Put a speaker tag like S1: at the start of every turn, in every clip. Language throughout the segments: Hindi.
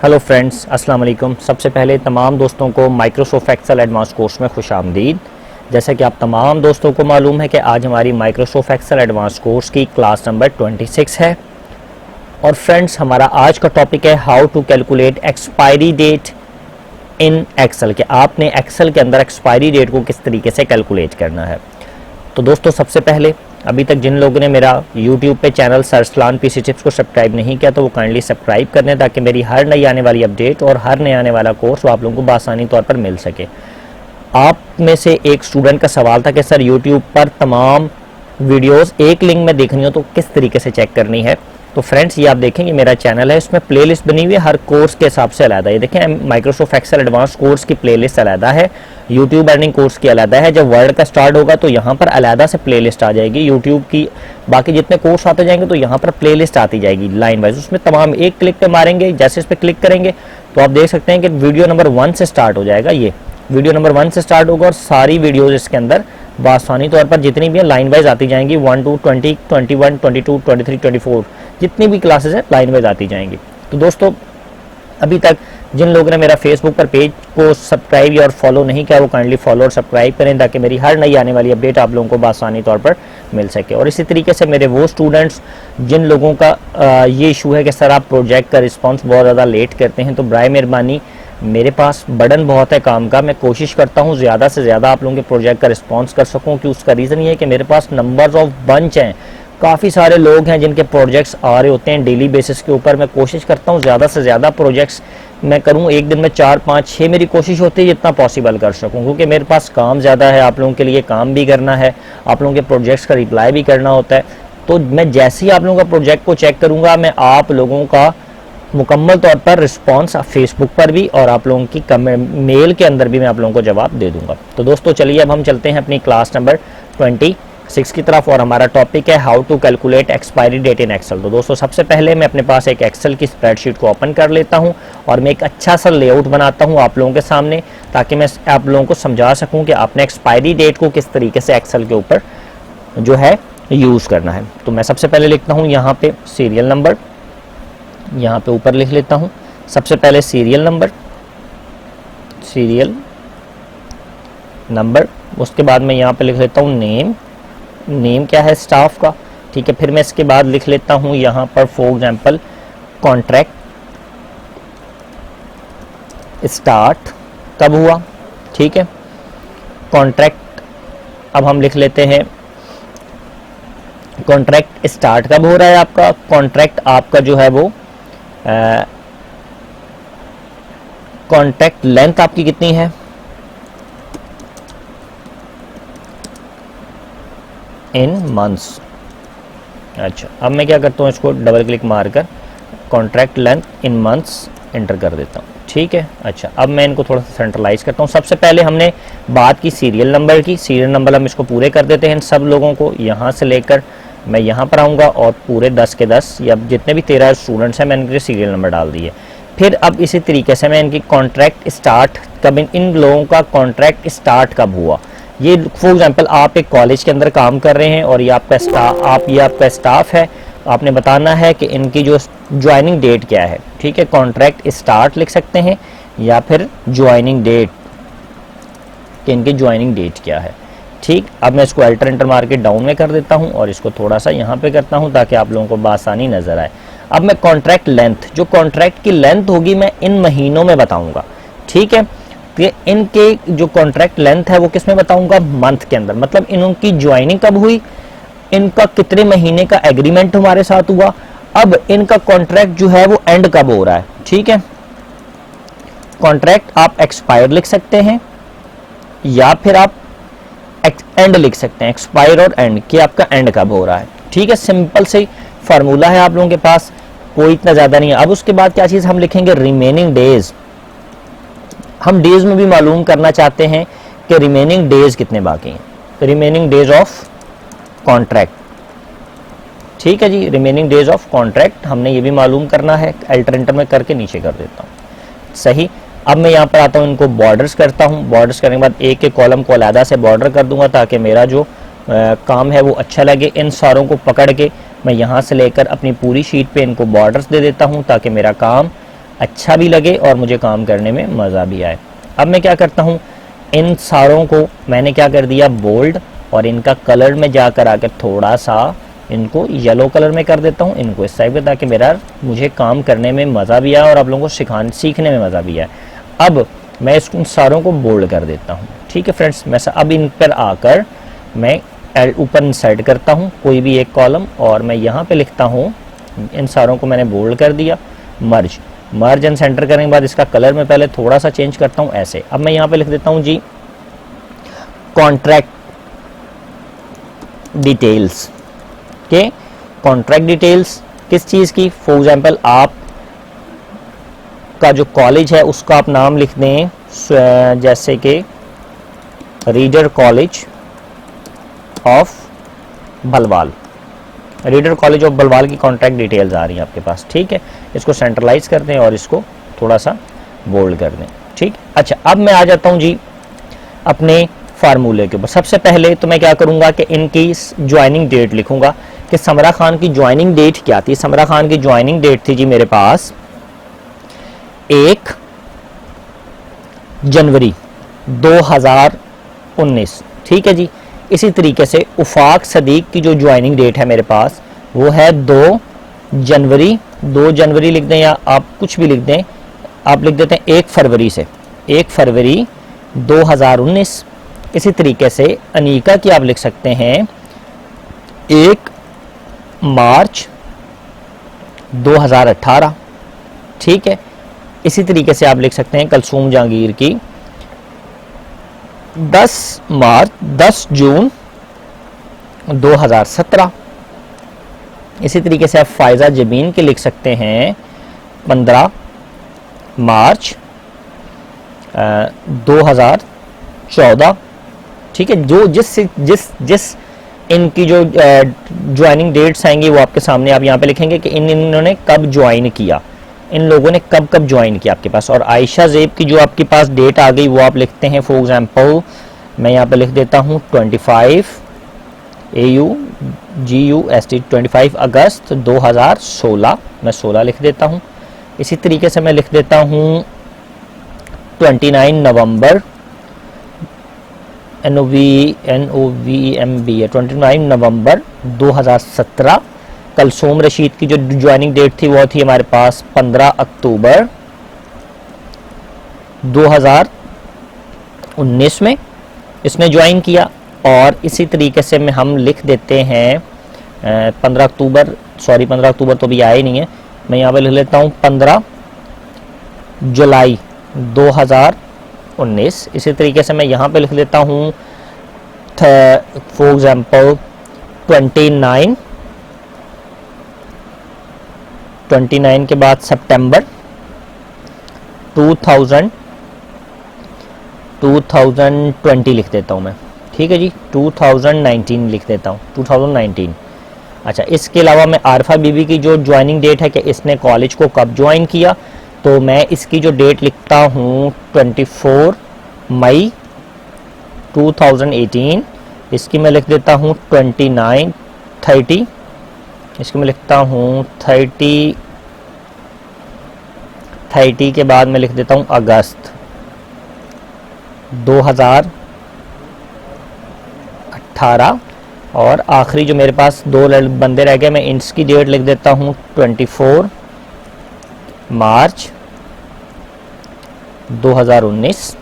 S1: हेलो फ्रेंड्स, अस्सलाम वालेकुम। सबसे पहले तमाम दोस्तों को माइक्रोसॉफ्ट एक्सेल एडवांस कोर्स में खुशामदीद। जैसा कि आप तमाम दोस्तों को मालूम है कि आज हमारी माइक्रोसॉफ्ट एक्सेल एडवांस कोर्स की क्लास नंबर 26 है। और फ्रेंड्स, हमारा आज का टॉपिक है how to calculate expiry date in Excel, कि आपने एक्सेल के अंदर एक्सपायरी डेट को किस तरीके से कैलकुलेट करना है। तो दोस्तों, सबसे पहले अभी तक जिन लोगों ने मेरा YouTube पे channel sir Arsalan PC tips को सब्सक्राइब नहीं किया तो वो काइंडली सब्सक्राइब कर लें, ताकि मेरी हर नई आने वाली अपडेट और हर नए आने वाला कोर्स आप लोगों को बआसानी तौर पर मिल सके। आप में से एक स्टूडेंट का सवाल था कि सर YouTube पर तमाम वीडियोस एक लिंक में देखनी हो तो किस तरीके से चेक करनी है। तो फ्रेंड्स, ये आप देखेंगे मेरा चैनल है, इसमें प्लेलिस्ट बनी हुई है हर कोर्स के हिसाब से अलग है। ये देखें, माइक्रोसॉफ्ट एक्सेल एडवांस कोर्स की प्लेलिस्ट अलग है, यूट्यूब अर्निंग कोर्स की अलग है। जब वर्ल्ड का स्टार्ट होगा तो यहाँ पर अलग से प्लेलिस्ट आ जाएगी। यूट्यूब की बाकी जितने कोर्स आते जाएंगे तो यहाँ पर प्लेलिस्ट आती जाएगी लाइन वाइज, उसमें तमाम एक क्लिक पे मारेंगे। जैसे इस पर क्लिक करेंगे तो आप देख सकते हैं कि वीडियो नंबर 1 से स्टार्ट हो जाएगा। ये वीडियो नंबर 1 से स्टार्ट होगा और सारी वीडियोज इसके अंदर बआसानी तौर पर जितनी भी लाइन वाइज आती जाएंगी, 1 to 20, 21, 22, 23, 24 जितनी भी क्लासेस हैं लाइन वाइज आती जाएंगी। तो दोस्तों, अभी तक जिन लोगों ने मेरा फेसबुक पर पेज को सब्सक्राइब और फॉलो नहीं किया वो काइंडली फॉलो और सब्सक्राइब करें, ताकि मेरी हर नई आने वाली अपडेट आप लोगों को बआसानी तौर पर मिल सके। और इसी तरीके से मेरे वो स्टूडेंट्स जिन लोगों का ये इशू है कि सर आप प्रोजेक्ट का रिस्पॉन्स बहुत ज़्यादा लेट करते हैं, तो बराए मेहरबानी, मेरे पास बर्डन बहुत है काम का। मैं कोशिश करता हूँ ज़्यादा से ज़्यादा आप लोगों के प्रोजेक्ट का रिस्पॉन्स कर सकूँ, कि उसका रीज़न ये है कि मेरे पास नंबर्स ऑफ बंच हैं, काफ़ी सारे लोग हैं जिनके प्रोजेक्ट्स आ रहे होते हैं डेली बेसिस के ऊपर। मैं कोशिश करता हूँ ज़्यादा से ज़्यादा प्रोजेक्ट्स मैं करूँ, एक दिन में 4, 5, 6 मेरी कोशिश होती है जितना पॉसिबल कर सकूँ, क्योंकि मेरे पास काम ज़्यादा है, आप लोगों के लिए काम भी करना है, आप लोगों के प्रोजेक्ट्स का रिप्लाई भी करना होता है। तो मैं जैसे ही आप लोगों का प्रोजेक्ट को चेक करूँगा, मैं आप लोगों का मुकम्मल तौर पर रिस्पांस फेसबुक पर भी और आप लोगों की मेल के अंदर भी मैं आप लोगों को जवाब दे दूंगा। तो दोस्तों, चलिए अब हम चलते हैं अपनी क्लास नंबर 26 की तरफ, और हमारा टॉपिक है how to calculate expiry date in Excel. तो दोस्तों, सबसे पहले मैं अपने पास एक एक्सेल की स्प्रेडशीट को ओपन कर लेता हूं और मैं एक अच्छा सा लेआउट बनाता हूं आप लोगों के सामने, ताकि मैं आप लोगों को समझा सकूं कि आपने एक्सपायरी डेट को किस तरीके से एक्सेल के ऊपर जो है यूज़ करना है। तो मैं सबसे पहले लिखता हूँ यहाँ पे सीरियल नंबर, यहाँ पे ऊपर लिख लेता हूँ सबसे पहले सीरियल नंबर। उसके बाद मैं यहाँ पे लिख लेता हूँ नेम क्या है स्टाफ का, ठीक है। फिर मैं इसके बाद लिख लेता हूँ यहाँ पर फॉर एग्जांपल कॉन्ट्रैक्ट स्टार्ट कब हुआ, ठीक है। कॉन्ट्रैक्ट अब हम लिख लेते हैं कॉन्ट्रैक्ट स्टार्ट कब हो रहा है आपका। कॉन्ट्रैक्ट आपका जो है वो कॉन्ट्रैक्ट लेंथ आपकी कितनी है, इन मंथ्स। अच्छा, अब मैं क्या करता हूँ, इसको डबल क्लिक मारकर contract length in months enter कर देता हूँ, ठीक है। अच्छा, अब मैं इनको थोड़ा सा सेंट्रलाइज करता हूँ। सबसे पहले हमने बात की सीरियल नंबर की, सीरियल नंबर हम इसको पूरे कर देते हैं सब लोगों को। यहाँ से लेकर मैं यहाँ पर आऊँगा और पूरे 10 के 10 या जितने भी 13 स्टूडेंट्स हैं मैंने इनके सीरियल नंबर डाल दिए। फिर अब इसी तरीके से मैं इनकी कॉन्ट्रैक्ट स्टार्ट कब, इन लोगों का कॉन्ट्रैक्ट स्टार्ट कब हुआ। ये फॉर एग्जांपल आप एक कॉलेज के अंदर काम कर रहे हैं और ये आपका स्टाफ है, आपने बताना है कि इनकी जो ज्वाइनिंग डेट क्या है, ठीक है। कॉन्ट्रैक्ट स्टार्ट लिख सकते हैं या फिर ज्वाइनिंग डेट, कि इनकी ज्वाइनिंग डेट क्या है, ठीक। अब मैं इसको अल्टर एंटर मार के डाउन में कर देता हूं और इसको थोड़ा सा यहाँ पे करता हूं ताकि आप लोगों को बआसानी नजर आए। अब मैं कॉन्ट्रैक्ट लेंथ, जो कॉन्ट्रैक्ट की लेंथ होगी मैं इन महीनों में बताऊंगा, ठीक है। तो इनके जो कॉन्ट्रैक्ट लेंथ है वो किस में बताऊंगा, मंथ के अंदर। मतलब इनकी ज्वाइनिंग कब हुई, इनका कितने महीने का एग्रीमेंट हमारे साथ हुआ, अब इनका कॉन्ट्रैक्ट जो है वो एंड कब हो रहा है, ठीक है। कॉन्ट्रैक्ट आप एक्सपायर लिख सकते हैं या फिर आप एंड लिख सकते हैं, एक्सपायर और एंड, कि आपका एंड कब हो रहा है, ठीक है। सिंपल से फार्मूला है आप लोगों के पास, कोई इतना ज्यादा नहीं है। अब उसके बाद क्या चीज हम लिखेंगे, रिमेनिंग डेज। हम डेज में भी मालूम करना चाहते हैं कि रिमेनिंग डेज कितने बाकी हैं, रिमेनिंग डेज ऑफ कॉन्ट्रैक्ट, ठीक है जी। रिमेनिंग डेज ऑफ कॉन्ट्रैक्ट हमने ये भी मालूम करना है, अल्टर एंटर में करके नीचे कर देता हूँ, सही। अब मैं यहाँ पर आता हूँ, इनको बॉर्डर्स करता हूँ। बॉर्डर्स करने के बाद एक एक कॉलम को अलग से बॉर्डर कर दूंगा ताकि मेरा जो काम है वो अच्छा लगे। इन सारों को पकड़ के मैं यहाँ से लेकर अपनी पूरी शीट पे इनको बॉर्डर्स दे देता हूँ ताकि मेरा काम अच्छा भी लगे और मुझे काम करने में मज़ा भी आए। अब मैं क्या करता हूँ, इन सारों को मैंने क्या कर दिया बोल्ड, और इनका कलर में जाकर आकर थोड़ा सा इनको येलो कलर में कर देता हूँ, इनको इस टाइप पे, ताकि मेरा मुझे काम करने में मज़ा भी आए और आप लोगों को सीखने में मज़ा भी आए। अब मैं इन सारों को बोल्ड कर देता हूँ। ठीक है फ्रेंड्स, मैं अब इन पर आकर मैं ऊपर इंसर्ट करता हूँ कोई भी एक कॉलम, और मैं यहाँ पे लिखता हूँ, इन सारों को मैंने बोल्ड कर दिया, मर्ज एंड सेंटर करने के बाद इसका कलर मैं पहले थोड़ा सा चेंज करता हूँ ऐसे। अब मैं यहाँ पे लिख देता हूँ जी कॉन्ट्रैक्ट डिटेल्स के, कॉन्ट्रैक्ट डिटेल्स किस चीज़ की, फॉर एग्जांपल आप का जो कॉलेज है उसका आप नाम लिख दें, जैसे कि reader college of Bhalwal, reader college of Bhalwal की कॉन्ट्रैक्ट डिटेल्स आ रही हैं आपके पास। ठीक है, इसको सेंट्रलाइज कर दें और इसको थोड़ा सा बोल्ड कर दें। ठीक, अच्छा अब मैं आ जाता हूं जी अपने फार्मूले के ऊपर। सबसे पहले तो मैं क्या करूंगा कि इनकी ज्वाइनिंग डेट लिखूंगा कि समरा खान की ज्वाइनिंग डेट क्या थी। समरा खान की ज्वाइनिंग डेट थी जी मेरे पास 1 जनवरी 2019। ठीक है जी, इसी तरीके से उफाक सदीक की जो ज्वाइनिंग डेट है मेरे पास वो है 2 जनवरी लिख दें, या आप कुछ भी लिख दें, आप लिख देते हैं 1 फरवरी 2019। इसी तरीके से अनीका की आप लिख सकते हैं 1 मार्च 2018। ठीक है, इसी तरीके से आप लिख सकते हैं कलसूम जहांगीर की 10 जून 2017। इसी तरीके से आप फायजा जबीन के लिख सकते हैं 15 मार्च 2014। ठीक है, जो जिस इनकी जो ज्वाइनिंग डेट्स आएंगी वो आपके सामने, आप यहाँ पे लिखेंगे कि इन्होंने कब ज्वाइन किया, इन लोगों ने कब ज्वाइन किया आपके पास। और आयशा ज़ेब की जो आपके पास डेट आ गई वो आप लिखते हैं, फॉर एग्जांपल मैं यहाँ पे लिख देता हूँ 25 AUGUST 25 अगस्त 2016, मैं 16 लिख देता हूँ। इसी तरीके से मैं लिख देता हूँ 29 नवंबर NOVEMB 29 नवंबर 2017। कलसूम रशीद की जो ज्वाइनिंग डेट थी वो थी हमारे पास 15 अक्टूबर 2019 में इसने ज्वाइन किया। और इसी तरीके से में हम लिख देते हैं 15 अक्टूबर तो भी आया नहीं है, मैं यहाँ पे लिख लेता हूँ 15 जुलाई 2019। इसी तरीके से मैं यहाँ पे लिख लेता हूँ फॉर एग्जाम्पल 29 के बाद सितंबर 2020 लिख देता हूँ मैं। ठीक है जी, 2019 लिख देता हूँ, 2019। अच्छा, इसके अलावा मैं आरफा बीबी की जो ज्वाइनिंग डेट है कि इसने कॉलेज को कब ज्वाइन किया, तो मैं इसकी जो डेट लिखता हूँ 24 मई 2018। इसकी मैं लिख देता हूँ 30। इसको मैं लिखता हूँ 30 के बाद मैं लिख देता हूँ अगस्त 2018। और आखिरी जो मेरे पास 2 बंदे रह गए, मैं इनकी डेट लिख देता हूँ 24 मार्च 2019।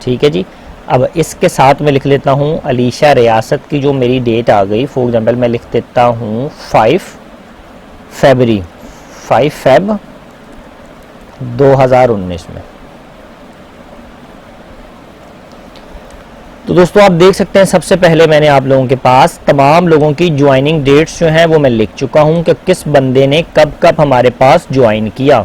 S1: ठीक है जी, अब इसके साथ में लिख लेता हूँ अलीशा रियासत की जो मेरी डेट आ गई, फॉर एग्जांपल मैं लिख देता हूँ 5 फेब 2019 में। तो दोस्तों आप देख सकते हैं सबसे पहले मैंने आप लोगों के पास तमाम लोगों की ज्वाइनिंग डेट्स जो हैं वो मैं लिख चुका हूं कि किस बंदे ने कब हमारे पास ज्वाइन किया,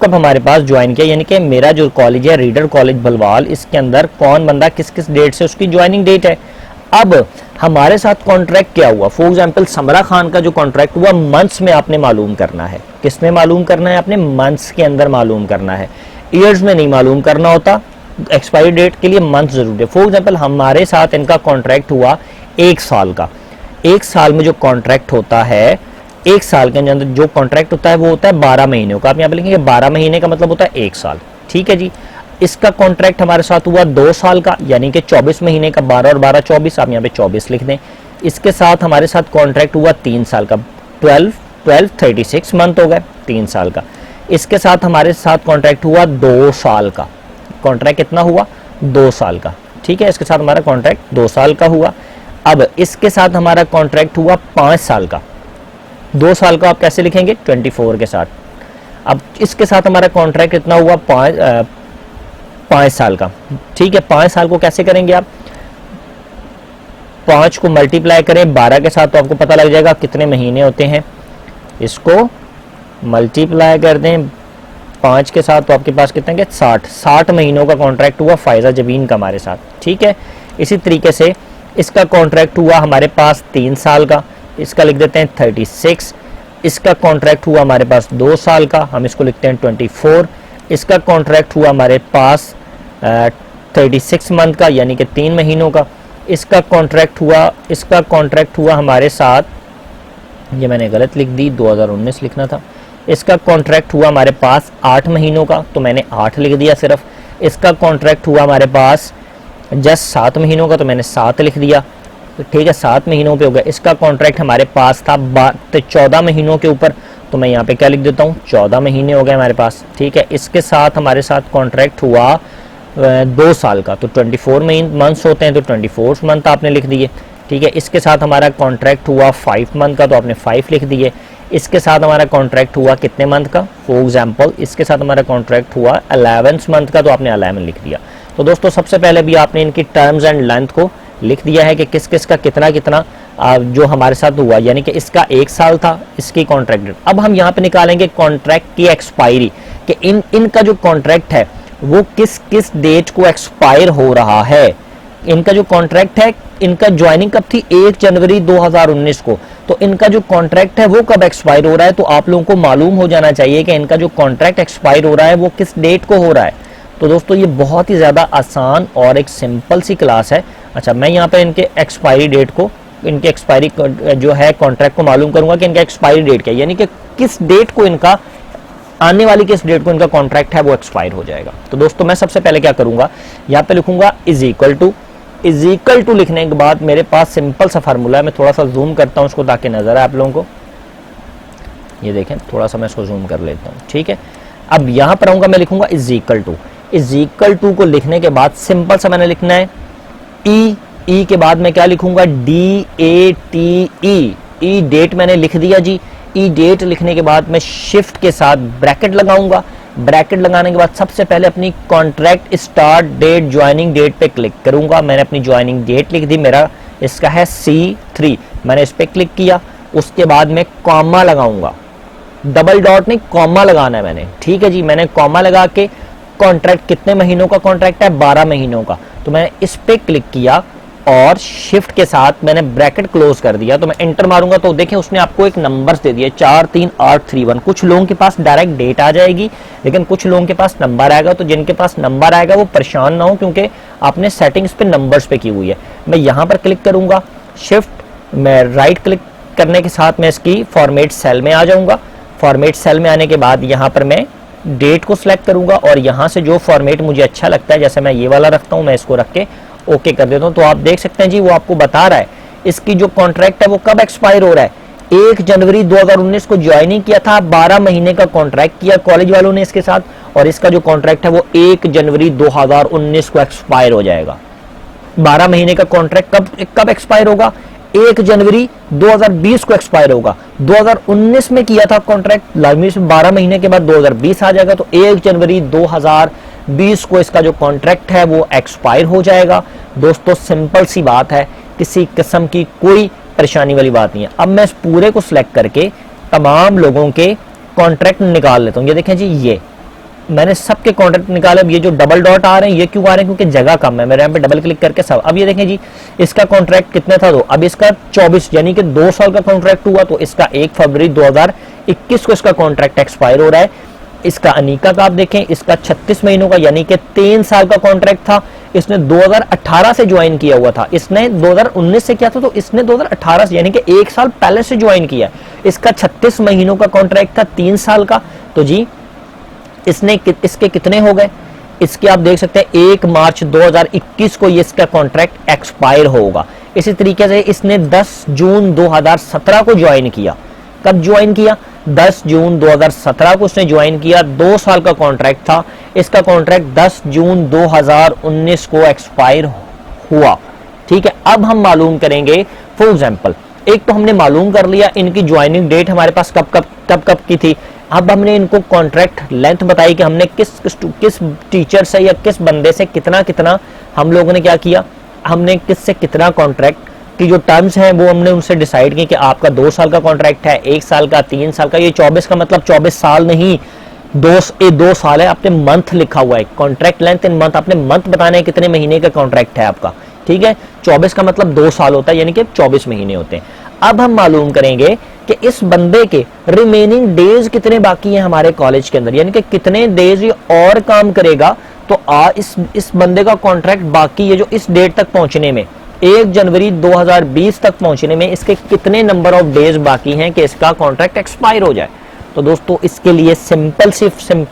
S1: हमारे पास ज्वाइन किया, यानी कि मेरा जो कॉलेज है रीडर कॉलेज भलवाल, इसके अंदर कौन बंदा किस डेट से उसकी ज्वाइनिंग डेट है। अब हमारे साथ कॉन्ट्रैक्ट क्या हुआ, फॉर एग्जांपल समरा खान का जो कॉन्ट्रैक्ट हुआ मंथ्स में आपने मालूम करना है। किसमें मालूम करना है, आपने मंथ्स के अंदर मालूम करना है, ईयर्स में नहीं मालूम करना होता। एक्सपायरी डेट के लिए मंथ जरूरी है। फॉर एग्जांपल हमारे साथ इनका कॉन्ट्रैक्ट हुआ 1 साल का। 1 साल में जो कॉन्ट्रैक्ट होता है एक साल के अंदर जो कॉन्ट्रैक्ट होता है वो होता है 12 महीनों का। आप यहाँ पे लिखेंगे 12 महीने का मतलब होता है 1 साल, ठीक है जी। इसका कॉन्ट्रैक्ट हमारे साथ हुआ 2 साल का, यानी कि 24 महीने का, 12 और 12 24, आप यहाँ पे 24 लिख दें। इसके साथ हमारे साथ कॉन्ट्रैक्ट हुआ 3 साल का, 12 36 मंथ हो गए 3 साल का। इसके साथ हमारे साथ कॉन्ट्रैक्ट हुआ 2 साल का, कॉन्ट्रैक्ट कितना हुआ 2 साल का, ठीक है। इसके साथ हमारा कॉन्ट्रैक्ट 2 साल का हुआ। अब इसके साथ हमारा कॉन्ट्रैक्ट हुआ 5 साल का, 2 साल का आप कैसे लिखेंगे 24 के साथ। अब इसके साथ हमारा कॉन्ट्रैक्ट कितना हुआ 5 साल का, ठीक है। 5 साल को कैसे करेंगे आप, 5 को मल्टीप्लाई करें 12 के साथ तो आपको पता लग जाएगा कितने महीने होते हैं। इसको मल्टीप्लाई कर दें 5 के साथ तो आपके पास कितने के 60 महीनों का कॉन्ट्रैक्ट हुआ फायजा जबीन का हमारे साथ, ठीक है। इसी तरीके से इसका कॉन्ट्रैक्ट हुआ हमारे पास 3 साल का, इसका लिख देते हैं 36। इसका कॉन्ट्रैक्ट हुआ हमारे पास 2 साल का, हम इसको लिखते हैं 24। इसका कॉन्ट्रैक्ट हुआ हमारे पास 36 मंथ का, यानी कि 3 महीनों का। इसका कॉन्ट्रैक्ट हुआ हमारे साथ, ये मैंने गलत लिख दी, 2019 लिखना था। इसका कॉन्ट्रैक्ट हुआ हमारे पास 8 महीनों का, तो मैंने 8 लिख दिया सिर्फ। इसका कॉन्ट्रैक्ट हुआ हमारे पास जस्ट 7 महीनों का, तो मैंने 7 लिख दिया, ठीक है। 7 महीनों पे हो गया। इसका कॉन्ट्रैक्ट हमारे पास था 14 महीनोों के ऊपर, तो मैं यहाँ पे क्या लिख देता हूँ 14 महीने हो गए हमारे पास, ठीक है। इसके साथ हमारे साथ कॉन्ट्रैक्ट हुआ 2 साल का, तो 24 मंथ्स होते हैं, तो 24 मंथ आपने लिख दिए, ठीक है। इसके साथ हमारा कॉन्ट्रैक्ट हुआ 5 मंथ का, तो आपने 5 लिख दिए। इसके साथ हमारा कॉन्ट्रैक्ट हुआ कितने मंथ का, फॉर एग्जांपल इसके साथ हमारा कॉन्ट्रैक्ट हुआ 11 मंथ का, तो आपने 11 लिख दिया। तो दोस्तों सबसे पहले भी आपने इनकी टर्म्स एंड लेंथ को लिख दिया है कि किस किस का कितना कितना जो हमारे साथ हुआ, यानी कि इसका 1 साल था इसकी कॉन्ट्रैक्ट। अब हम यहाँ पे निकालेंगे कॉन्ट्रैक्ट की एक्सपायरी, कि इनका जो कॉन्ट्रैक्ट है वो किस किस डेट को एक्सपायर हो रहा है। इनका जो कॉन्ट्रैक्ट है, इनका ज्वाइनिंग कब थी 1 जनवरी 2019 को, तो इनका जो कॉन्ट्रैक्ट है वो कब एक्सपायर हो रहा है, तो आप लोगों को मालूम हो जाना चाहिए कि इनका जो कॉन्ट्रैक्ट एक्सपायर हो रहा है वो किस डेट को हो रहा है। तो दोस्तों ये बहुत ही ज़्यादा आसान और एक सिंपल सी क्लास है। अच्छा, मैं यहाँ पे इनके एक्सपायरी डेट को, इनके एक्सपायरी जो है कॉन्ट्रैक्ट को मालूम करूंगा कि इनका एक्सपायरी डेट क्या है, यानी कि किस डेट को इनका, आने वाली किस डेट को इनका कॉन्ट्रैक्ट है वो एक्सपायर हो जाएगा। तो दोस्तों मैं सबसे पहले क्या करूंगा, यहाँ पे लिखूंगा इज इक्वल टू लिखने के बाद मेरे पास सिंपल सा फार्मूला है। मैं थोड़ा सा जूम करता हूँ उसको ताकि नजर आए आप लोगों को। ये देखें, थोड़ा सा मैं इसको जूम कर लेता हूँ, ठीक है। अब यहाँ पर आऊंगा, मैं लिखूंगा इज इक्वल टू को लिखने के बाद सिंपल सा मैंने लिखना है ई के बाद मैं क्या लिखूंगा DATE, ई डेट मैंने लिख दिया जी। ई डेट लिखने के बाद मैं शिफ्ट के साथ ब्रैकेट लगाऊंगा। ब्रैकेट लगाने के बाद सबसे पहले अपनी contract start date joining date पे क्लिक करूंगा। मैंने अपनी ज्वाइनिंग डेट लिख दी, मेरा इसका है C3, मैंने इस पे क्लिक किया। उसके बाद मैं कॉमा लगाऊंगा, डबल डॉट नहीं कॉमा लगाना है मैंने, ठीक है जी। मैंने कॉमा लगा के कॉन्ट्रैक्ट कितने महीनों का कॉन्ट्रैक्ट है 12 महीनों का, तो मैंने इस पे क्लिक किया और शिफ्ट के साथ मैंने ब्रैकेट क्लोज कर दिया। तो मैं एंटर मारूंगा तो देखें उसने आपको एक नंबर्स दे दिए 43831। कुछ लोगों के पास डायरेक्ट डेट आ जाएगी, लेकिन कुछ लोगों के पास नंबर आएगा। तो जिनके पास नंबर आएगा वो परेशान ना हो, क्योंकि आपने सेटिंग्स पे नंबर्स पे की हुई है। मैं यहाँ पर क्लिक करूंगा, शिफ्ट मैं राइट क्लिक करने के साथ मैं इसकी फॉर्मेट सेल में आ जाऊंगा। फॉर्मेट सेल में आने के बाद यहाँ पर मैं डेट को सिलेक्ट करूंगा और यहाँ से जो फॉर्मेट मुझे अच्छा लगता है, जैसे मैं ये वाला रखता हूँ, मैं इसको रख के ओके कर देता हूँ। तो आप देख सकते हैं जी वो आपको बता रहा है इसकी जो कॉन्ट्रैक्ट है वो कब एक्सपायर हो रहा है। 1 जनवरी 2019 को ज्वाइनिंग किया था, 12 महीने का कॉन्ट्रैक्ट किया कॉलेज वालों ने इसके साथ, और इसका जो कॉन्ट्रैक्ट है वो 1 जनवरी 2019 को एक्सपायर हो जाएगा। 12 महीने का कॉन्ट्रैक्ट कब एक्सपायर होगा, 1 जनवरी 2020 को एक्सपायर होगा। 2019 में किया था कॉन्ट्रैक्ट, लाजमी से 12 महीने के बाद 2020 आ जाएगा, तो 1 जनवरी 2020 को इसका जो कॉन्ट्रैक्ट है वो एक्सपायर हो जाएगा। दोस्तों सिंपल सी बात है, किसी किस्म की कोई परेशानी वाली बात नहीं है। अब मैं इस पूरे को सिलेक्ट करके तमाम लोगों के कॉन्ट्रैक्ट निकाल लेता हूँ। ये देखें जी, ये मैंने सबके कॉन्ट्रैक्ट निकाले। अब ये जो डबल डॉट आ रहे हैं ये क्यों आ रहे हैं, क्योंकि जगह कम है। मेरे यहाँ पे डबल क्लिक करके सब, अब ये देखें जी इसका कॉन्ट्रैक्ट कितने था, 2, अब इसका 24 यानी कि 2 साल का कॉन्ट्रैक्ट हुआ, तो इसका 1 फरवरी 2021 को इसका कॉन्ट्रैक्ट एक्सपायर हो रहा है। इसका अनीका का आप देखें, इसका 36 महीनों का यानी कि 3 साल का कॉन्ट्रैक्ट था, इसने 2018 से ज्वाइन किया हुआ था, इसने 2019 से किया था, तो इसने 2018 से यानी कि 1 साल पहले से ज्वाइन किया। इसका 36 महीनों का कॉन्ट्रैक्ट था, 3 साल का। तो जी इसके कितने हो गए, इसके आप देख सकते हैं 1 मार्च 2021 को ये इसका कॉन्ट्रैक्ट एक्सपायर होगा। इसी तरीके से इसने 10 जून 2017 को ज्वाइन किया। कब ज्वाइन किया? 10 जून 2017 को उसने ज्वाइन किया, 2 साल का कॉन्ट्रैक्ट था। इसका कॉन्ट्रैक्ट 10 जून 2019 को एक्सपायर हुआ। ठीक है, अब हम मालूम करेंगे फॉर एग्जांपल, एक तो हमने मालूम कर लिया इनकी ज्वाइनिंग डेट हमारे पास कब की थी। अब हमने इनको कॉन्ट्रैक्ट लेंथ बताई कि हमने किस टीचर से या किस बंदे से कितना हम लोगों ने क्या किया, हमने किससे कितना कॉन्ट्रैक्ट की जो टर्म्स हैं वो हमने उनसे डिसाइड की कि आपका 2 साल का कॉन्ट्रैक्ट है, 1 साल का, 3 साल का। ये 24 का मतलब 24 साल नहीं, 2 साल है। आपने मंथ लिखा हुआ है, कॉन्ट्रैक्ट लेंथ इन मंथ, आपने मंथ बताने कितने महीने का कॉन्ट्रैक्ट है आपका। ठीक है, 24 का मतलब 2 साल होता है, यानी कि 24 महीने होते हैं। अब हम मालूम करेंगे कि इस बंदे के रिमेनिंग डेज कितने बाकी हैं हमारे कॉलेज के अंदर, यानी कि कितने डेज ये और काम करेगा। तो इस बंदे का कॉन्ट्रैक्ट बाकी है जो इस डेट तक पहुंचने में, 1 जनवरी 2020 तक पहुंचने में, इसके कितने नंबर ऑफ डेज बाकी हैं कि इसका कॉन्ट्रैक्ट एक्सपायर हो जाए। तो दोस्तों इसके लिए सिंपल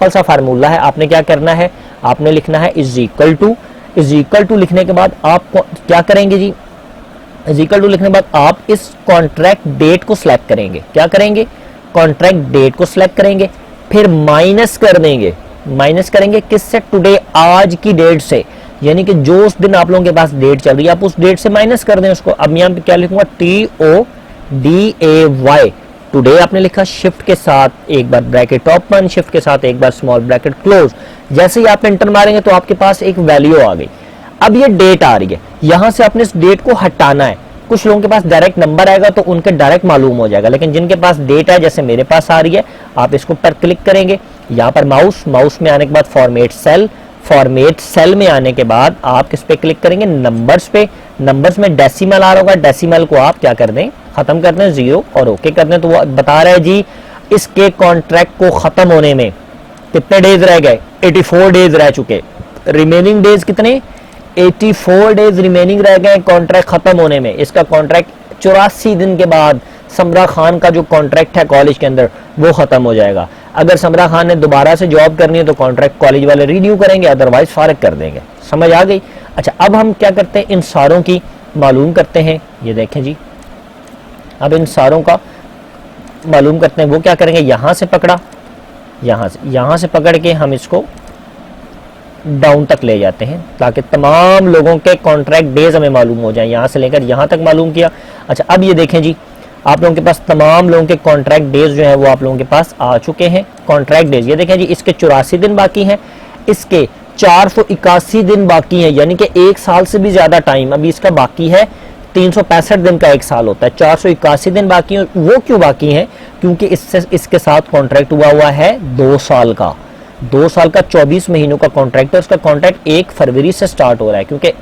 S1: सा फार्मूला है। आपने क्या करना है, आपने लिखना है इज इक्वल टू लिखने के बाद आप क्या करेंगे जी, इज इक्वल टू लिखने के बाद आप इस कॉन्ट्रैक्ट डेट को सिलेक्ट करेंगे। क्या करेंगे, कॉन्ट्रैक्ट डेट को सिलेक्ट करेंगे, फिर माइनस करेंगे किससे, टुडे, आज की डेट से, यानी कि जो उस दिन आप लोगों के पास डेट चल रही है आप उस डेट से माइनस कर दें उसको। अब यहाँ पे क्या लिखूंगा, TODAY, टुडे आपने लिखा, शिफ्ट के साथ एक बार ब्रैकेट ओपन, शिफ्ट के साथ एक बार स्मॉल ब्रैकेट क्लोज। जैसे ही आप एंटर मारेंगे तो आपके पास एक वैल्यू आ गई। अब ये डेट आ रही है, यहां से आपने इस डेट को हटाना है। कुछ लोगों के पास डायरेक्ट नंबर आएगा तो उनके डायरेक्ट मालूम हो जाएगा, लेकिन जिनके पास डेट है, जैसे मेरे पास आ रही है, आप इसको पर क्लिक करेंगे, यहाँ पर माउस में आने के बाद फॉर्मेट सेल में आने के बाद आप किस पे क्लिक करेंगे, नंबर्स पे। नंबर्स में डेसिमल आ रहा होगा, डेसिमल को आप क्या कर दें, खत्म कर दें 0 और ओके कर दें। तो वो बता रहा है जी इसके कॉन्ट्रैक्ट को खत्म होने में कितने डेज रह गए, 84 डेज रह चुके। रिमेनिंग डेज कितने, 84 डेज रिमेनिंग रह गए कॉन्ट्रैक्ट खत्म होने में। इसका कॉन्ट्रैक्ट 84 दिन के बाद समरा खान का जो कॉन्ट्रैक्ट है कॉलेज के अंदर वो खत्म हो जाएगा। अगर समरा खान ने दोबारा से जॉब करनी है तो कॉन्ट्रैक्ट कॉलेज वाले रिन्यू करेंगे, अदरवाइज फारिग कर देंगे। समझ आ गई। अच्छा, अब हम क्या करते हैं, इन सारों की मालूम करते हैं। ये देखें जी, अब इन सारों का मालूम करते हैं। वो क्या करेंगे, यहां से पकड़ा, यहां से पकड़ के हम इसको डाउन तक ले जाते हैं ताकि तमाम लोगों के कॉन्ट्रैक्ट डेज हमें मालूम हो जाए। यहां से लेकर यहां तक मालूम किया। अच्छा, अब ये देखें जी, आप लोगों के पास तमाम लोगों के कॉन्ट्रैक्ट डेज जो है वो आप लोगों के पास आ चुके हैं। कॉन्ट्रैक्ट डेज ये देखें जी, इसके 84 दिन बाकी हैं, इसके 481 दिन बाकी हैं, यानी कि 1 साल से भी ज्यादा टाइम अभी इसका बाकी है। 365 दिन का 1 साल होता है, 481 दिन बाकी है। वो क्यों बाकी हैं, क्योंकि इसके साथ कॉन्ट्रैक्ट हुआ है 2 साल का, 2 साल का 24 महीनों का कॉन्ट्रैक्ट है। उसका कॉन्ट्रैक्ट 1 फरवरी से स्टार्ट हो रहा है, क्योंकि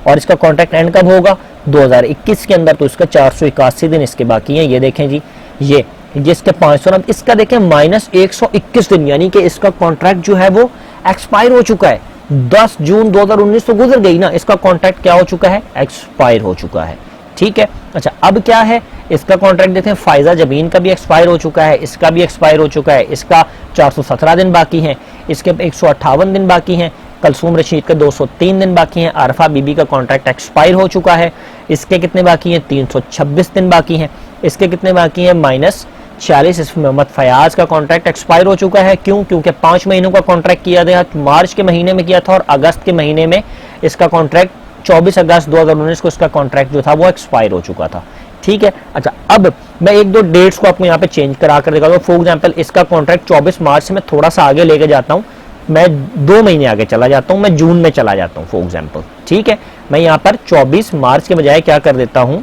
S1: और इसका कॉन्ट्रैक्ट एंड कब होगा, 2021 के अंदर। तो इसका 481 दिन इसके बाकी हैं। ये देखें जी, ये जिसके 500, अब इसका देखें -121 दिन, यानी कि इसका कॉन्ट्रैक्ट जो है वो एक्सपायर हो चुका है। 10 जून 2019 तो गुजर गई ना, इसका कॉन्ट्रैक्ट क्या हो चुका है, एक्सपायर हो चुका है। ठीक है। अच्छा, अब क्या है, इसका कॉन्ट्रैक्ट देखें, फायजा जबीन का भी एक्सपायर हो चुका है, इसका भी एक्सपायर हो चुका है। इसका 417 दिन बाकी हैं, इसके 158 दिन बाकी हैं। कलसूम रशीद का 203 दिन बाकी हैं। आरफा बीबी का कॉन्ट्रैक्ट एक्सपायर हो चुका है, इसके कितने बाकी हैं, 326 दिन बाकी हैं। इसके कितने बाकी हैं, -46। इसमें मोहम्मद फयाज का कॉन्ट्रैक्ट एक्सपायर हो चुका है। क्यों, क्योंकि 5 महीनों का कॉन्ट्रैक्ट किया गया, मार्च के महीने में किया था और अगस्त के महीने में इसका कॉन्ट्रैक्ट 24 अगस्त 2019 को इसका कॉन्ट्रैक्ट जो था वो एक्सपायर हो चुका था। ठीक है। अच्छा, अब मैं 1-2 डेट्स को आपको यहाँ पे चेंज करा कर दिखाता हूँ। फॉर एग्जांपल, इसका कॉन्ट्रैक्ट 24 मार्च से मैं थोड़ा सा आगे लेके जाता हूँ, मैं 2 महीने आगे चला जाता हूँ, मैं जून में चला जाता हूँ फॉर एग्जांपल। ठीक है, मैं यहाँ पर 24 मार्च के बजाय क्या कर देता हूँ,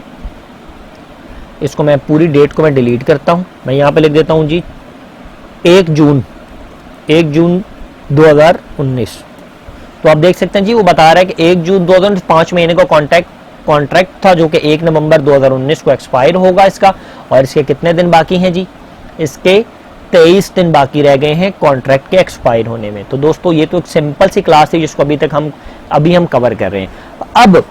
S1: इसको मैं पूरी डेट को मैं डिलीट करता हूँ। मैं यहाँ पे लिख देता हूँ जी 1 जून 2019। तो आप देख सकते हैं जी, वो बता रहा है कि 1 जून 2019 5 महीने का कॉन्ट्रैक्ट था, जो कि 1 नवंबर 2019 को एक्सपायर होगा इसका। और इसके कितने दिन बाकी हैं जी, इसके 23 दिन बाकी रह गए हैं कॉन्ट्रैक्ट के एक्सपायर होने में। तो दोस्तों ये तो एक सिंपल सी क्लास थी जिसको अभी हम कवर कर रहे हैं। अब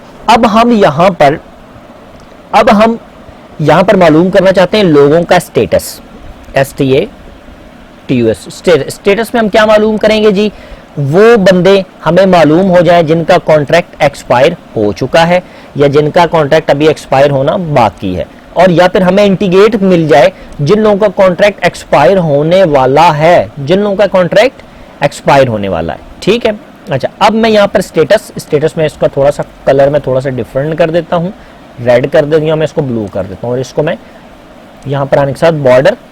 S1: हम यहाँ पर मालूम करना चाहते हैं लोगों का स्टेटस, STATUS। स्टेटस में हम क्या मालूम करेंगे जी, वो बंदे हमें मालूम हो जाए जिनका कॉन्ट्रैक्ट एक्सपायर हो चुका है या जिनका कॉन्ट्रैक्ट अभी एक्सपायर होना बाकी है, और या फिर हमें इंटीग्रेट मिल जाए जिन लोगों का कॉन्ट्रैक्ट एक्सपायर होने वाला है, जिन लोगों का कॉन्ट्रैक्ट एक्सपायर होने वाला है। ठीक है, अच्छा अब मैं यहाँ पर स्टेटस में इसका थोड़ा सा कलर में थोड़ा सा डिफरेंट कर देता हूँ, रेड कर देता हूँ, मैं इसको ब्लू कर देता हूँ, और इसको मैं यहाँ पर आने के साथ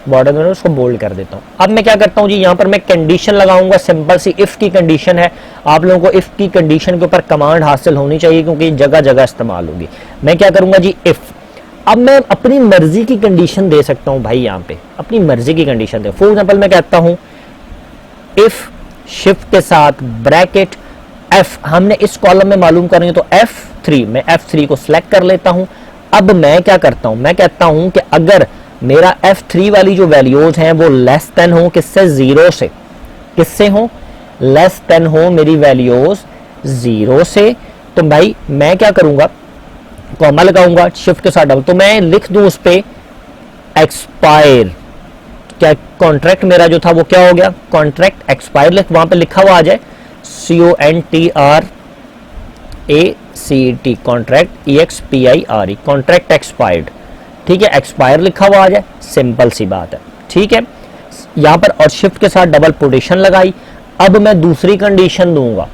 S1: बॉर्डर में उसको बोल्ड कर देता हूँ। अब मैं क्या करता हूँ जी, यहाँ पर मैं कंडीशन लगाऊंगा, सिंपल सी इफ की कंडीशन है। आप लोगों को इफ की कंडीशन के ऊपर कमांड हासिल होनी चाहिए क्योंकि जगह जगह इस्तेमाल होगी। मैं क्या करूंगा जी, इफ। अब मैं अपनी मर्जी की कंडीशन दे सकता हूँ भाई, यहाँ पे अपनी मर्जी की कंडीशन दे। फॉर एग्जाम्पल मैं कहता हूँ इफ शिफ्ट के साथ ब्रैकेट एफ, हमने इस कॉलम में मालूम करेंगे तो F3, मैं F3 को सिलेक्ट कर लेता हूं। अब मैं क्या करता हूं, मैं कहता हूं कि अगर मेरा F3 वाली जो वैल्यूज हैं वो लेस देन हो, किससे, 0 से, किससे हो, लेस देन हो मेरी वैल्यूज 0 से, तो भाई मैं क्या करूंगा, कॉमा लगाऊंगा शिफ्ट के साथ डबल, तो मैं लिख दूं उस पे एक्सपायर। क्या कॉन्ट्रैक्ट मेरा जो था वो क्या हो गया, कॉन्ट्रैक्ट एक्सपायर, वहां पे लिखा हुआ आ जाए CONTRACT, contract EXPIRE, contract expired. ठीक है, एक्सपायर लिखा हुआ आ जाए, सिंपल सी बात है। ठीक है, यहां पर और शिफ्ट के साथ डबल कोटेशन लगाई। अब मैं दूसरी कंडीशन दूंगा,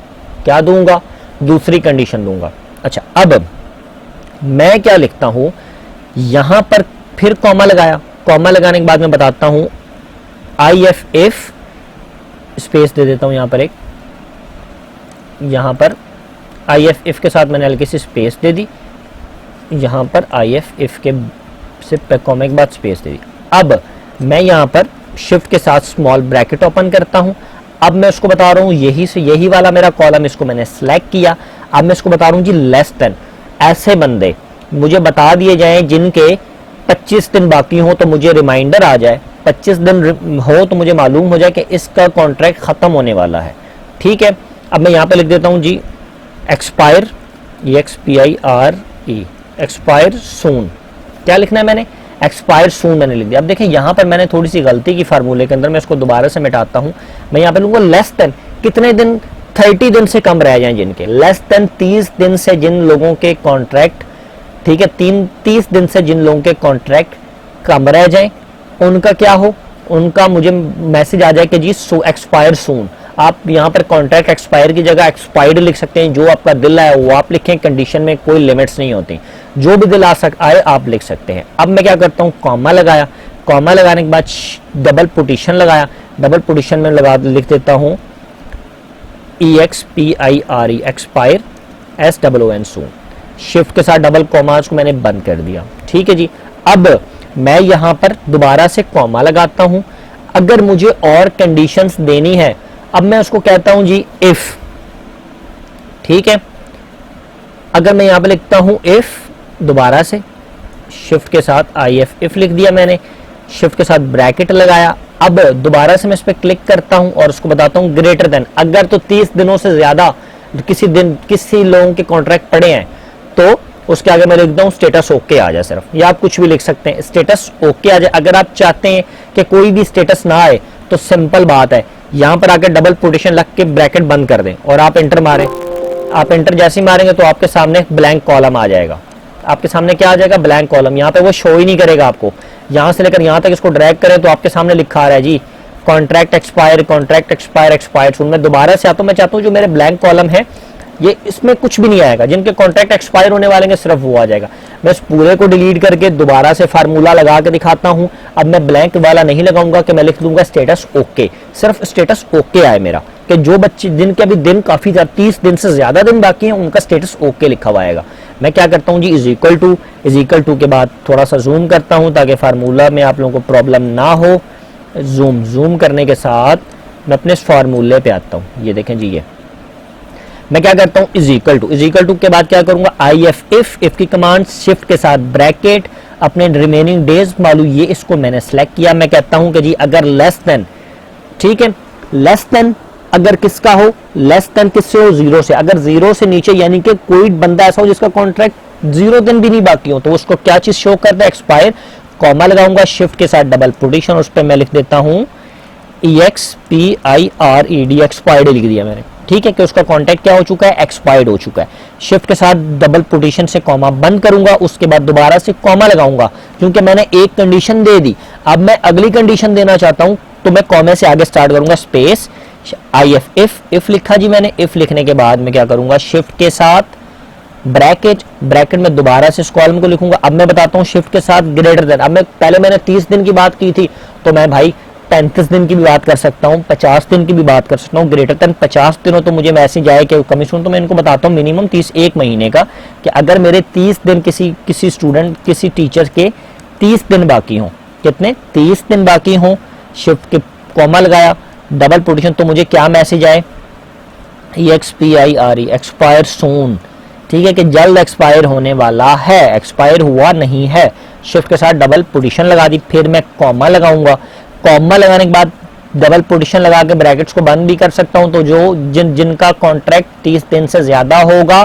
S1: क्या दूंगा, दूसरी कंडीशन दूंगा। अच्छा अब मैं क्या लिखता हूं, यहां पर फिर कॉमा लगाया, कॉमा लगाने के बाद मैं बताता हूं IF स्पेस दे देता हूं, यहां पर IF के साथ मैंने हल्की सी स्पेस दे दी, यहां पर IF के से कॉमा के बाद स्पेस दे दी। अब मैं यहां पर शिफ्ट के साथ स्मॉल ब्रैकेट ओपन करता हूं। अब मैं उसको बता रहा हूं यही वाला मेरा कॉलम, इसको मैंने सेलेक्ट किया। अब मैं इसको बता रहा हूं जी लेस देन, ऐसे बंदे मुझे बता दिए जाएं जिनके 25 दिन बाकी हो, तो मुझे रिमाइंडर आ जाए, 25 दिन हो तो मुझे मालूम हो जाए कि इसका कॉन्ट्रैक्ट खत्म होने वाला है। ठीक है, अब मैं यहाँ पे लिख देता हूँ जी एक्सपायर, EXPIRE, एक्सपायर सून। क्या लिखना है मैंने, एक्सपायर सून मैंने लिख दिया। अब देखिए यहाँ पर मैंने थोड़ी सी गलती की फार्मूले के अंदर, मैं इसको दोबारा से मिटाता हूँ। मैं यहाँ पे लूंगा लेस देन, कितने दिन, 30 दिन से कम रह जाएं जिनके, लेस देन 30 दिन से जिन लोगों के कॉन्ट्रैक्ट, ठीक है, 30 दिन से जिन लोगों के कॉन्ट्रैक्ट कम रह जाएं, उनका क्या हो, उनका मुझे मैसेज आ जाए कि जी एक्सपायर सून। आप यहाँ पर कॉन्ट्रैक्ट एक्सपायर की जगह एक्सपायर्ड लिख सकते हैं, जो आपका दिल आए वो आप लिखें, कंडीशन में कोई लिमिट्स नहीं होती, जो भी दिल आए आप लिख सकते हैं। अब मैं क्या करता हूँ, कॉमा लगाया, कॉमा लगाने के बाद डबल पोजीशन लगाया, डबल पोजीशन में लिख देता हूँ EXPIRE, एक्सपायर SOON सून। शिफ्ट के साथ डबल कॉमा को मैंने बंद कर दिया। ठीक है जी, अब मैं यहां पर दोबारा से कॉमा लगाता हूं। अगर मुझे और कंडीशंस देनी है, अब मैं उसको कहता हूं जी इफ। ठीक है, अगर मैं यहां पे लिखता हूं इफ, दोबारा से शिफ्ट के साथ IF इफ लिख दिया मैंने, शिफ्ट के साथ ब्रैकेट लगाया। अब दोबारा से मैं इस पर क्लिक करता हूं और उसको बताता हूं ग्रेटर देन, अगर तो 30 दिनों से ज्यादा किसी लोगों के कॉन्ट्रैक्ट पड़े हैं तो उसके आगे मैं लिख दूं स्टेटस ओके आ जाए सिर्फ, या आप कुछ भी लिख सकते हैं, स्टेटस ओके आ जाए। अगर आप चाहते हैं कि कोई भी स्टेटस ना आए तो सिंपल बात है, यहां पर आकर डबल कोटेशन लग के ब्रैकेट बंद कर दें और आप एंटर मारें। आप एंटर जैसे ही मारेंगे तो आपके सामने ब्लैंक कॉलम आ जाएगा। आपके सामने क्या आ जाएगा, ब्लैंक कॉलम। यहाँ पे वो शो ही नहीं करेगा आपको, यहां से लेकर यहां तक इसको ड्रैग करें तो आपके सामने लिखा आ रहा है जी contract expire, contract expire, expire soon. मैं दोबारा से आता हूं, मैं चाहता हूं जो मेरे ब्लैंक कॉलम है ये इसमें कुछ भी नहीं आएगा, जिनके कॉन्ट्रैक्ट एक्सपायर होने वाले हैं सिर्फ वो आ जाएगा। मैं इस पूरे को डिलीट करके दोबारा से फार्मूला लगा के दिखाता हूं। अब मैं ब्लैंक वाला नहीं लगाऊंगा कि मैं लिख दूंगा स्टेटस ओके, सिर्फ स्टेटस ओके आए मेरा, कि जो बच्चे जिनके अभी दिन काफी 30 दिन से ज्यादा दिन बाकी हैं उनका स्टेटस ओके लिखा हुआ आएगा। मैं क्या करता हूं जी इज इक्वल टू के बाद थोड़ा सा जूम करता हूं ताकि फार्मूला में आप लोगों को प्रॉब्लम ना हो। जूम करने के साथ मैं अपने फार्मूले पे आता हूं। ये देखें जी, ये मैं क्या करता हूं इज इक्वल टू के बाद क्या करूंगा IF इफ की कमांड, शिफ्ट के साथ ब्रैकेट, अपने रिमेनिंग डेज मालूम, ये इसको मैंने सेलेक्ट किया। मैं कहता हूं कि जी अगर लेस देन, ठीक है, लेस देन अगर किसका हो, लेस देन किससे हो, 0 से। अगर 0 से नीचे यानी कि कोई बंदा ऐसा हो जिसका कॉन्ट्रैक्ट 0 दिन भी नहीं बाकी हो, तो उसको क्या चीज शो करता है, एक्सपायर। कॉमा लगाऊंगा, शिफ्ट के साथ डबल पोजीशन, उस पर मैं लिख देता हूं EXPIRED, एक्सपायर्ड लिख दिया मैंने, ठीक है, कि उसका कॉन्ट्रैक्ट क्या हो चुका है, एक्सपायर्ड हो चुका है। शिफ्ट के साथ डबल पोजीशन से कॉमा बंद करूंगा, उसके बाद दोबारा से कॉमा लगाऊंगा, क्योंकि मैंने एक कंडीशन दे दी। अब मैं अगली कंडीशन देना चाहता हूं, तो मैं कॉमे से आगे स्टार्ट करूंगा, स्पेस IF, इफ लिखा जी मैंने। इफ लिखने के बाद मैं क्या करूंगा, शिफ्ट के साथ ब्रैकेट, ब्रैकेट में दोबारा से इस कॉलम को लिखूंगा। अब मैं बताता हूं शिफ्ट के साथ ग्रेटर देन। अब मैं पहले मैंने 30 दिन की बात की थी, तो मैं भाई 35 दिन की भी बात कर सकता हूं, 50 दिन की भी बात कर सकता हूं। ग्रेटर देन 50 दिन हो तो मुझे मैसेज आए कि कमीशन, तो मैं इनको बताता हूं मिनिमम 30 एक महीने का, कि अगर मेरे 30 दिन किसी स्टूडेंट, किसी टीचर के 30 दिन बाकी हों, कितने, 30 दिन बाकी हों, शिफ्ट के कॉमा लगाया, डबल पोजीशन, तो मुझे क्या मैसेज आए, EXPIRE, एक्सपायर सून, ठीक है, कि जल्द एक्सपायर होने वाला है, एक्सपायर हुआ नहीं है। शिफ्ट के साथ डबल पोजीशन लगा दी, फिर मैं कॉमा लगाऊंगा। कॉमा लगाने के बाद डबल पोजीशन लगा के ब्रैकेट्स को बंद भी कर सकता हूं, तो जो जिनका कॉन्ट्रैक्ट 30 दिन से ज्यादा होगा,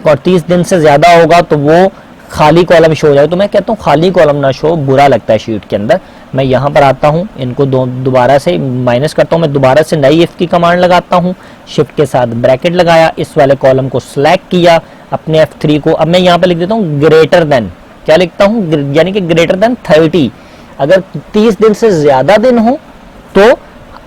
S1: और 30 दिन से ज्यादा होगा, तो वो खाली कॉलम शो हो जाए। तो मैं कहता हूँ खाली कॉलम ना शो, बुरा लगता है शीट के अंदर। मैं यहाँ पर आता हूँ, इनको दोबारा से माइनस करता हूँ, मैं दोबारा से नई इफ की कमांड लगाता हूँ, शिफ्ट के साथ ब्रैकेट लगाया, इस वाले कॉलम को सिलेक्ट किया, अपने F3 को। अब मैं यहाँ पे लिख देता हूँ ग्रेटर देन, क्या लिखता हूँ, यानी कि ग्रेटर देन 30। अगर 30 दिन से ज्यादा दिन हो तो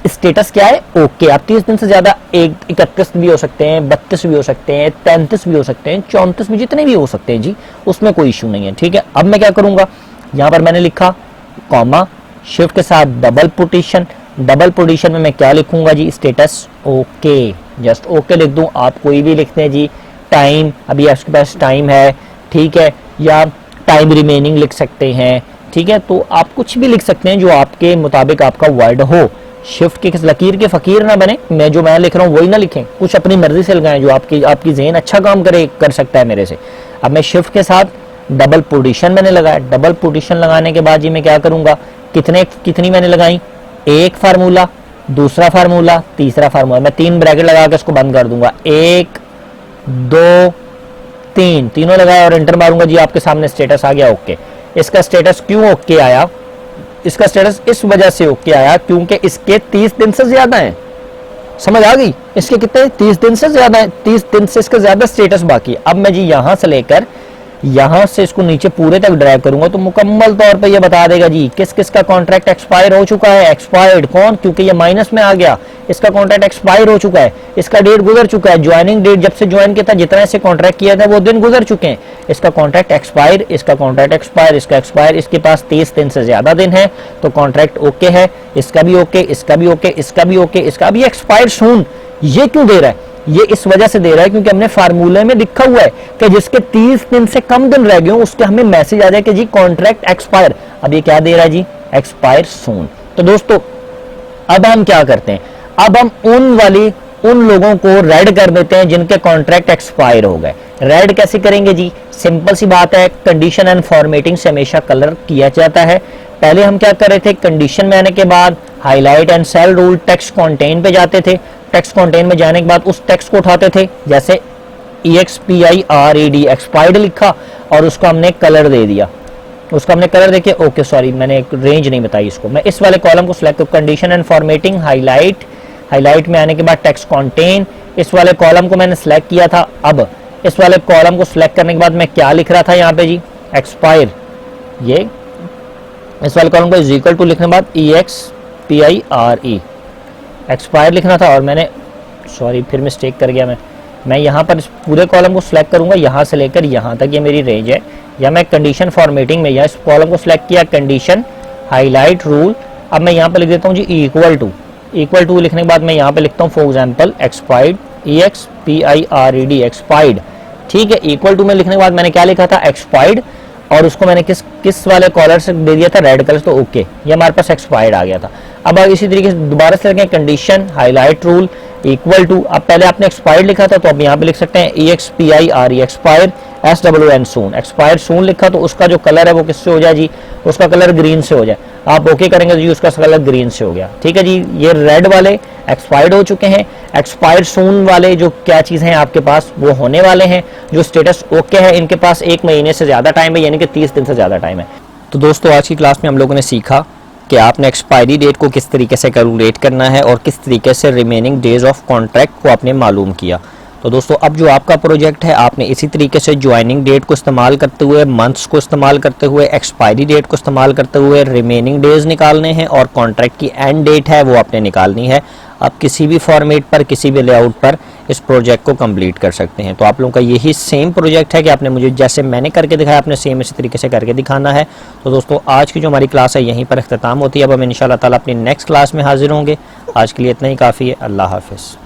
S1: स्टेटस क्या है, ओके। आप 30 दिन से ज्यादा 31 भी हो सकते हैं, 32 भी हो सकते हैं, 33 भी हो सकते हैं, 34 भी, जितने भी हो सकते हैं जी, उसमें कोई इश्यू नहीं है, ठीक है। अब मैं क्या करूंगा, यहाँ पर मैंने लिखा कॉमा, शिफ्ट के साथ डबल पोजीशन, डबल पोजीशन में मैं क्या लिखूंगा जी, स्टेटस ओके, जस्ट ओके लिख दूं। आप कोई भी लिखते हैं जी, टाइम, अभी आपके पास टाइम है, ठीक है, या टाइम रिमेनिंग लिख सकते हैं, ठीक है, तो आप कुछ भी लिख सकते हैं जो आपके मुताबिक आपका वर्ड हो। शिफ्ट के लकीर के फकीर ना बने, मैं लिख रहा हूँ वही ना लिखें, कुछ अपनी मर्जी से लगाएं जो आपकी ज़हन अच्छा काम कर सकता है मेरे से। अब मैं शिफ्ट के साथ डबल पोजीशन मैंने लगाया, डबल पोजीशन लगाने के बाद जी मैं क्या करूंगा, कितनी मैंने लगाई, एक फार्मूला, दूसरा फार्मूला, तीसरा फार्मूला, मैं 3 ब्रैकेट लगा के इसको बंद कर दूंगा, 1 2 3, तीनों लगाया और एंटर मारूंगा जी, आपके सामने स्टेटस आ गया ओके। इसका स्टेटस क्यों ओके आया, इसका स्टेटस इस वजह से ओके आया क्योंकि इसके 30 दिन से ज्यादा है, समझ आ गई, इसके कितने, 30 दिन से ज्यादा है, 30 दिन से इसका ज्यादा स्टेटस बाकी। अब मैं जी यहां से लेकर यहां से इसको नीचे पूरे तक ड्रैग करूंगा, तो मुकम्मल तौर पे ये बता देगा जी किस किस का कॉन्ट्रैक्ट एक्सपायर हो चुका है। एक्सपायर्ड कौन, क्योंकि ये माइनस में आ गया, इसका कॉन्ट्रैक्ट एक्सपायर हो चुका है, इसका डेट गुजर चुका है, ज्वाइनिंग डेट जब से ज्वाइन किया था, जितना इससे कॉन्ट्रैक्ट किया था वो दिन गुजर चुके हैं, इसका कॉन्ट्रैक्ट एक्सपायर, इसका कॉन्ट्रैक्ट एक्सपायर, इसका एक्सपायर, इसके पास 30 दिन से ज्यादा दिन है, तो कॉन्ट्रैक्ट ओके है, इसका भी ओके, इसका भी ओके, इसका भी ओके, इसका भी एक्सपायर सून। ये क्यों दे रहा है, ये इस वजह से दे रहा है क्योंकि हमने फार्मूले में लिखा हुआ है कि जिसके 30 दिन से कम दिन रह गए हो उसके हमें मैसेज आ जाए कि जी कॉन्ट्रैक्ट एक्सपायर। अब ये क्या दे रहा है जी, एक्सपायर सून। तो दोस्तों अब हम क्या करते हैं, अब हम उन लोगों को रेड कर देते हैं जिनके कॉन्ट्रैक्ट एक्सपायर हो गए। रेड कैसे करेंगे जी, सिंपल सी बात है, कंडीशन एंड फॉर्मेटिंग से हमेशा कलर किया जाता है। पहले हम क्या कर रहे थे, कंडीशन में आने के बाद highlight and cell rule, text contain पे जाते थे, टेक्स्ट कंटेन में जाने के बाद उस टेक्स्ट को उठाते थे, जैसे EXPIRED एक्सपायर्ड लिखा और उसको हमने कलर दे दिया, उसका हमने कलर देके ओके, सॉरी मैंने एक रेंज नहीं बताई इसको। मैं इस वाले कॉलम को select, condition and formatting, highlight में आने के बाद टेक्स्ट कंटेन, इस वाले कॉलम को मैंने सिलेक्ट किया था। अब इस वाले कॉलम को सिलेक्ट करने के बाद मैं क्या लिख रहा था यहाँ पे जी, एक्सपायर, ये इस वाले कॉलम को इज इक्वल टू लिखने के बाद EXPIRE एक्सपायर लिखना था, और मैंने सॉरी फिर मिस्टेक कर गया मैं यहाँ पर पूरे कॉलम को सिलेक्ट करूंगा, यहाँ से लेकर यहाँ तक ये मेरी रेंज है, या मैं कंडीशन फॉर्मेटिंग में या इस कॉलम को सिलेक्ट किया, कंडीशन हाईलाइट रूल। अब मैं यहाँ पे लिख देता हूँ जी इक्वल टू लिखने के बाद मैं यहाँ पे लिखता हूँ for example expired, EXPIRED expired, ठीक है। इक्वल टू में लिखने के बाद मैंने क्या लिखा था, एक्सपायर्ड, और उसको मैंने किस वाले कॉलर से दे दिया था, रेड कलर, तो ओके, ये हमारे पास एक्सपायर्ड आ गया था। अब इसी तरीके से दोबारा से लिखें, condition highlight rule equal to, अब पहले आपने एक्सपायर्ड लिखा था तो अब यहाँ पे लिख सकते हैं EXPIRE एक्सपायर, SWN सून, एक्सपायर्ड सून लिखा तो उसका जो कलर है वो किससे हो जाए जी, उसका कलर ग्रीन से हो जाए। आप ओके करेंगे जी, उसका कलर ग्रीन से हो गया। ठीक है जी, ये रेड वाले एक्सपायर्ड हो चुके हैं, एक्सपायर्ड सून वाले जो क्या चीज़ हैं आपके पास वो होने वाले हैं। जो स्टेटस ओके है इनके पास 1 महीने से ज़्यादा टाइम है, यानी कि 30 दिन से ज़्यादा टाइम है। तो दोस्तों आज की क्लास में हम लोगों ने सीखा कि आपने एक्सपायरी डेट को किस तरीके से कैलकुलेट करना है और किस तरीके से रिमेनिंग डेज ऑफ कॉन्ट्रैक्ट को आपने मालूम किया। तो दोस्तों अब जो आपका प्रोजेक्ट है आपने इसी तरीके से ज्वाइनिंग डेट को इस्तेमाल करते हुए, मंथ्स को इस्तेमाल करते हुए, एक्सपायरी डेट को इस्तेमाल करते हुए रिमेनिंग डेज निकालने हैं और कॉन्ट्रैक्ट की एंड डेट है वो आपने निकालनी है। आप किसी भी फॉर्मेट पर, किसी भी लेआउट पर इस प्रोजेक्ट को कंप्लीट कर सकते हैं। तो आप लोगों का यही सेम प्रोजेक्ट है कि आपने मुझे जैसे मैंने करके दिखाया आपने सेम इसी तरीके से करके दिखाना है। तो दोस्तों आज की जो हमारी क्लास है यहीं पर अख्ताम होती है। अब हम इंशाल्लाह ताला अपनी नेक्स्ट क्लास में हाजिर होंगे। आज के लिए इतना ही काफ़ी है। अल्लाह हाफिज़।